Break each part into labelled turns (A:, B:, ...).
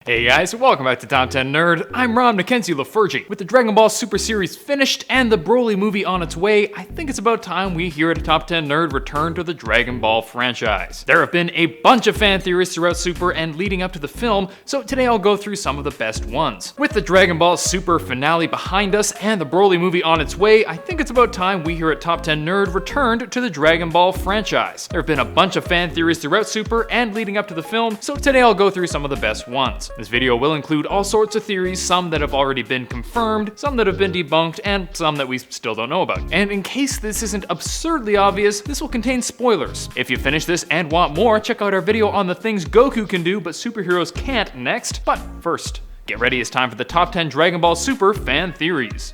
A: Hey guys, welcome back to Top 10 Nerd. I'm Rob Mackenzie LaFurgy. With the Dragon Ball Super series finished and the Broly movie on its way, I think it's about time we here at Top 10 Nerd return to the Dragon Ball franchise. There have been a bunch of fan theories throughout Super and leading up to the film, so today I'll go through some of the best ones. With the Dragon Ball Super finale behind us and the Broly movie on its way, I think it's about time we here at Top 10 Nerd returned to the Dragon Ball franchise. There have been a bunch of fan theories throughout Super and leading up to the film, so today I'll go through some of the best ones. This video will include all sorts of theories, some that have already been confirmed, some that have been debunked, and some that we still don't know about. And in case this isn't absurdly obvious, this will contain spoilers. If you finish this and want more, check out our video on the things Goku can do but superheroes can't next. But first, get ready, it's time for the top 10 Dragon Ball Super fan theories.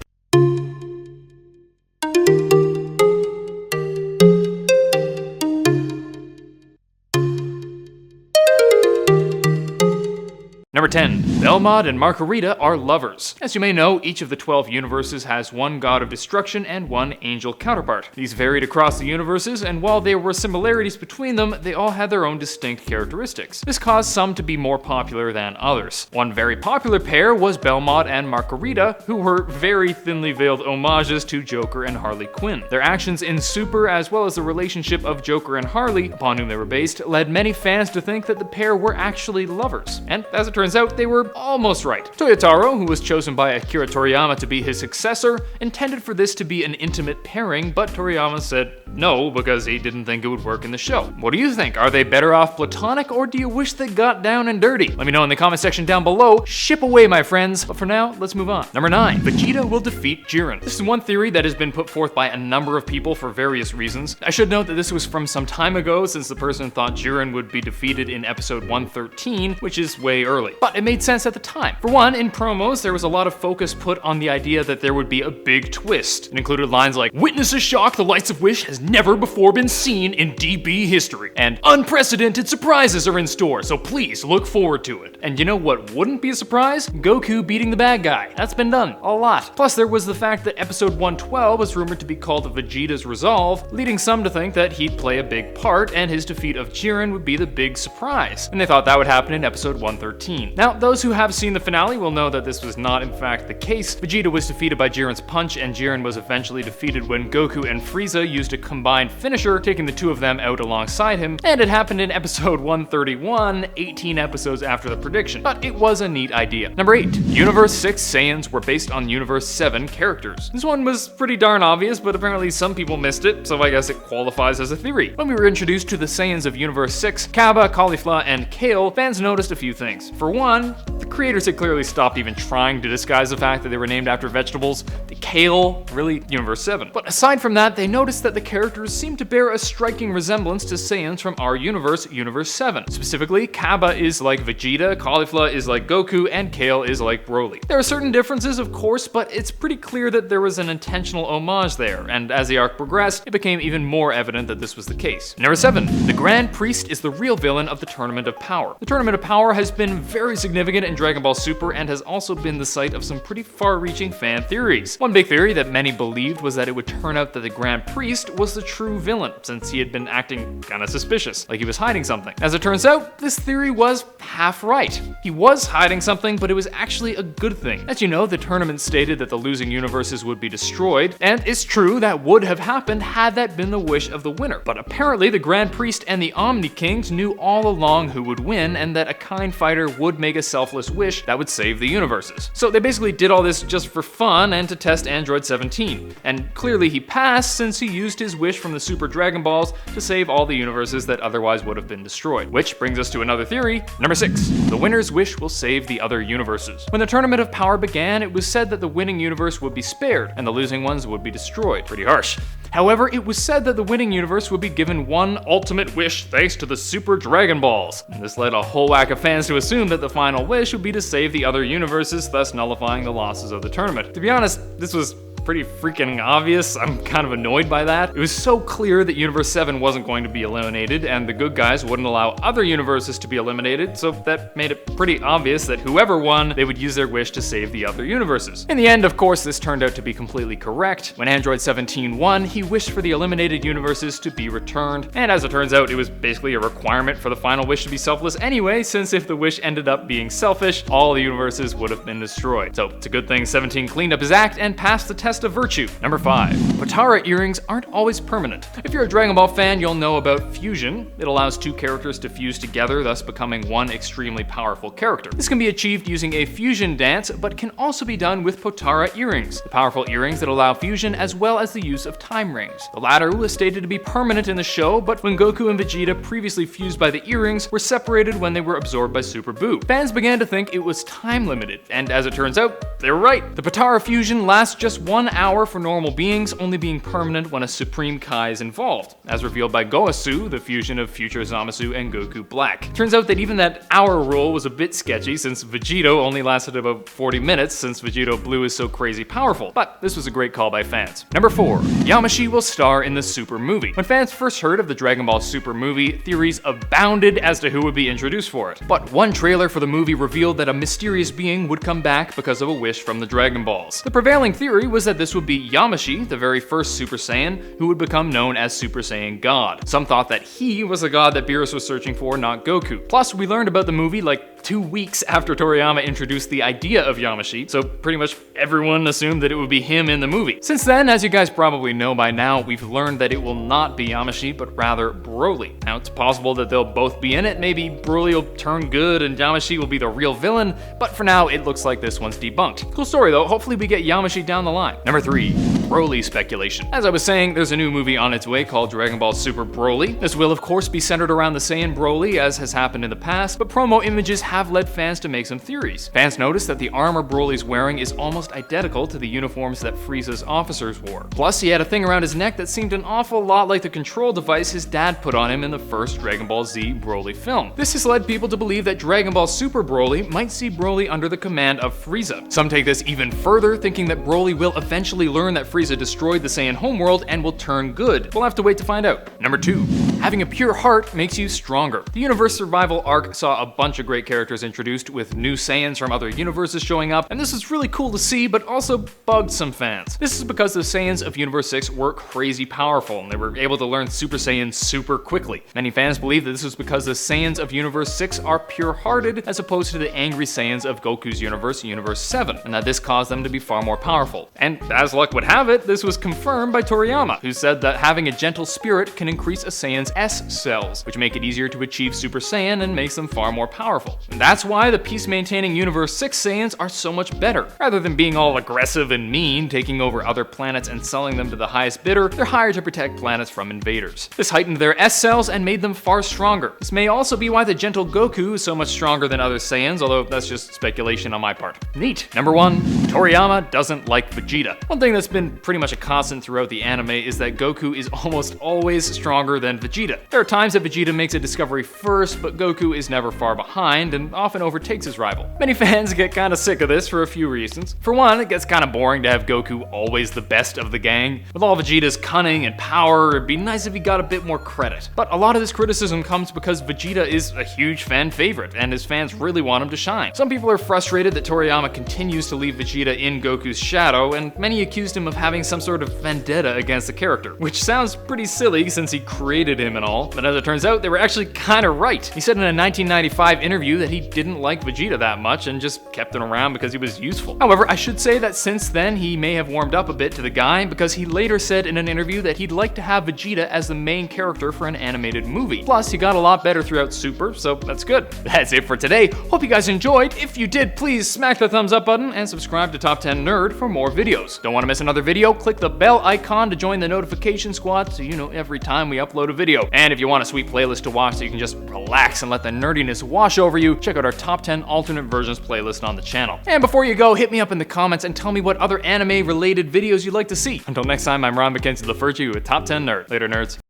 A: Number 10. Mod and Margarita are lovers. As you may know, each of the 12 universes has one god of destruction and one angel counterpart. These varied across the universes, and while there were similarities between them, they all had their own distinct characteristics. This caused some to be more popular than others. One very popular pair was Mod and Margarita, who were very thinly veiled homages to Joker and Harley Quinn. Their actions in Super, as well as the relationship of Joker and Harley, upon whom they were based, led many fans to think that the pair were actually lovers. And as it turns out, they were almost right. Toyotaro, who was chosen by Akira Toriyama to be his successor, intended for this to be an intimate pairing, but Toriyama said no because he didn't think it would work in the show. What do you think? Are they better off platonic, or do you wish they got down and dirty? Let me know in the comment section down below. Ship away, my friends. But for now, let's move on. Number 9. Vegeta will defeat Jiren. This is one theory that has been put forth by a number of people for various reasons. I should note that this was from some time ago, since the person thought Jiren would be defeated in episode 113, which is way early. But it made sense at the time. For one, in promos, there was a lot of focus put on the idea that there would be a big twist. It included lines like, "Witness a shock the likes of which has never before been seen in DB history," and "Unprecedented surprises are in store, so please look forward to it." And you know what wouldn't be a surprise? Goku beating the bad guy. That's been done a lot. Plus, there was the fact that episode 112 was rumored to be called Vegeta's Resolve, leading some to think that he'd play a big part and his defeat of Jiren would be the big surprise. And they thought that would happen in episode 113. Now, those who have seen the finale will know that this was not in fact the case. Vegeta was defeated by Jiren's punch, and Jiren was eventually defeated when Goku and Frieza used a combined finisher, taking the two of them out alongside him, and it happened in episode 131, 18 episodes after the prediction. But it was a neat idea. Number 8. Universe 6 Saiyans were based on Universe 7 characters. This one was pretty darn obvious, but apparently some people missed it, so I guess it qualifies as a theory. When we were introduced to the Saiyans of Universe 6, Kaba, Caulifla, and Kale, fans noticed a few things. For one, the creators had clearly stopped even trying to disguise the fact that they were named after vegetables. The Kale, really, Universe 7. But aside from that, they noticed that the characters seemed to bear a striking resemblance to Saiyans from our universe, Universe 7. Specifically, Kaba is like Vegeta, Caulifla is like Goku, and Kale is like Broly. There are certain differences, of course, but it's pretty clear that there was an intentional homage there, and as the arc progressed, it became even more evident that this was the case. Number 7. The Grand Priest is the real villain of the Tournament of Power. The Tournament of Power has been very significant in Dragon Ball Super and has also been the site of some pretty far-reaching fan theories. One big theory that many believed was that it would turn out that the Grand Priest was the true villain, since he had been acting kinda suspicious, like he was hiding something. As it turns out, this theory was half right. He was hiding something, but it was actually a good thing. As you know, the tournament stated that the losing universes would be destroyed, and it's true that would have happened had that been the wish of the winner. But apparently the Grand Priest and the Omni Kings knew all along who would win, and that a kind fighter would make a selfless wish that would save the universes. So they basically did all this just for fun and to test Android 17. And clearly he passed, since he used his wish from the Super Dragon Balls to save all the universes that otherwise would have been destroyed. Which brings us to another theory. Number 6. The winner's wish will save the other universes. When the Tournament of Power began, it was said that the winning universe would be spared and the losing ones would be destroyed. Pretty harsh. However, it was said that the winning universe would be given one ultimate wish thanks to the Super Dragon Balls. And this led a whole whack of fans to assume that the final wish would be to save the other universes, thus nullifying the losses of the tournament. To be honest, this was pretty freaking obvious. I'm kind of annoyed by that. It was so clear that Universe 7 wasn't going to be eliminated, and the good guys wouldn't allow other universes to be eliminated, so that made it pretty obvious that whoever won, they would use their wish to save the other universes. In the end, of course, this turned out to be completely correct. When Android 17 won, he wished for the eliminated universes to be returned, and as it turns out, it was basically a requirement for the final wish to be selfless anyway, since if the wish ended up being selfish, all the universes would have been destroyed. So it's a good thing 17 cleaned up his act and passed the test of virtue. Number 5. Potara earrings aren't always permanent. If you're a Dragon Ball fan, you'll know about fusion. It allows two characters to fuse together, thus becoming one extremely powerful character. This can be achieved using a fusion dance, but can also be done with Potara earrings, the powerful earrings that allow fusion as well as the use of time rings. The latter was stated to be permanent in the show, but when Goku and Vegeta, previously fused by the earrings, were separated when they were absorbed by Super Buu. Fans began to think it was time limited, and as it turns out, they were right. The Potara fusion lasts just 1 hour for normal beings, only being permanent when a Supreme Kai is involved, as revealed by Goasu, the fusion of future Zamasu and Goku Black. Turns out that even that hour rule was a bit sketchy, since Vegito only lasted about 40 minutes, since Vegito Blue is so crazy powerful, but this was a great call by fans. Number 4. Yamashita will star in the Super movie. When fans first heard of the Dragon Ball Super movie, theories abounded as to who would be introduced for it. But one trailer for the movie revealed that a mysterious being would come back because of a wish from the Dragon Balls. The prevailing theory was that this would be Yamashita, the very first Super Saiyan, who would become known as Super Saiyan God. Some thought that he was the god that Beerus was searching for, not Goku. Plus, we learned about the movie like 2 weeks after Toriyama introduced the idea of Yamashita, so pretty much everyone assumed that it would be him in the movie. Since then, as you guys probably know by now, we've learned that it will not be Yamashita, but rather Broly. Now, it's possible that they'll both be in it. Maybe Broly will turn good and Yamashita will be the real villain, but for now, it looks like this one's debunked. Cool story though, hopefully we get Yamashita down the line. Number 3. Rollie Speculation. As I was saying, there's a new movie on its way called Dragon Ball Super Broly. This will of course be centered around the Saiyan Broly, as has happened in the past, but promo images have led fans to make some theories. Fans noticed that the armor Broly's wearing is almost identical to the uniforms that Frieza's officers wore. Plus, he had a thing around his neck that seemed an awful lot like the control device his dad put on him in the first Dragon Ball Z Broly film. This has led people to believe that Dragon Ball Super Broly might see Broly under the command of Frieza. Some take this even further, thinking that Broly will eventually learn that Frieza destroyed the Saiyan homeworld and will turn good. We'll have to wait to find out. Number 2. Having a pure heart makes you stronger. The Universe Survival arc saw a bunch of great characters introduced, with new Saiyans from other universes showing up, and this is really cool to see, but also bugged some fans. This is because the Saiyans of Universe 6 were crazy powerful, and they were able to learn Super Saiyan super quickly. Many fans believe that this was because the Saiyans of Universe 6 are pure-hearted, as opposed to the angry Saiyans of Goku's universe, Universe 7, and that this caused them to be far more powerful. And as luck would have it, this was confirmed by Toriyama, who said that having a gentle spirit can increase a Saiyan's S cells, which make it easier to achieve Super Saiyan and makes them far more powerful. And that's why the peace-maintaining Universe 6 Saiyans are so much better. Rather than being all aggressive and mean, taking over other planets and selling them to the highest bidder, they're hired to protect planets from invaders. This heightened their S cells and made them far stronger. This may also be why the gentle Goku is so much stronger than other Saiyans, although that's just speculation on my part. Neat. Number 1. Toriyama doesn't like Vegeta. One thing that's been pretty much a constant throughout the anime is that Goku is almost always stronger than Vegeta. There are times that Vegeta makes a discovery first, but Goku is never far behind and often overtakes his rival. Many fans get kinda sick of this for a few reasons. For one, it gets kinda boring to have Goku always the best of the gang. With all Vegeta's cunning and power, it'd be nice if he got a bit more credit. But a lot of this criticism comes because Vegeta is a huge fan favorite, and his fans really want him to shine. Some people are frustrated that Toriyama continues to leave Vegeta in Goku's shadow, and many accused him of having some sort of vendetta against the character, which sounds pretty silly since he created him and all, but as it turns out, they were actually kinda right. He said in a 1995 interview that he didn't like Vegeta that much and just kept him around because he was useful. However, I should say that since then, he may have warmed up a bit to the guy, because he later said in an interview that he'd like to have Vegeta as the main character for an animated movie. Plus, he got a lot better throughout Super, so that's good. That's it for today. Hope you guys enjoyed. If you did, please smack the thumbs up button and subscribe to Top 10 Nerd for more videos. Don't want to miss another video? Click the bell icon to join the notification squad so you know every time we upload a video. And if you want a sweet playlist to watch so you can just relax and let the nerdiness wash over you, check out our Top 10 alternate versions playlist on the channel. And before you go, hit me up in the comments and tell me what other anime-related videos you'd like to see. Until next time, I'm Ron McKenzie LaFurgey with Top 10 Nerd. Later, nerds.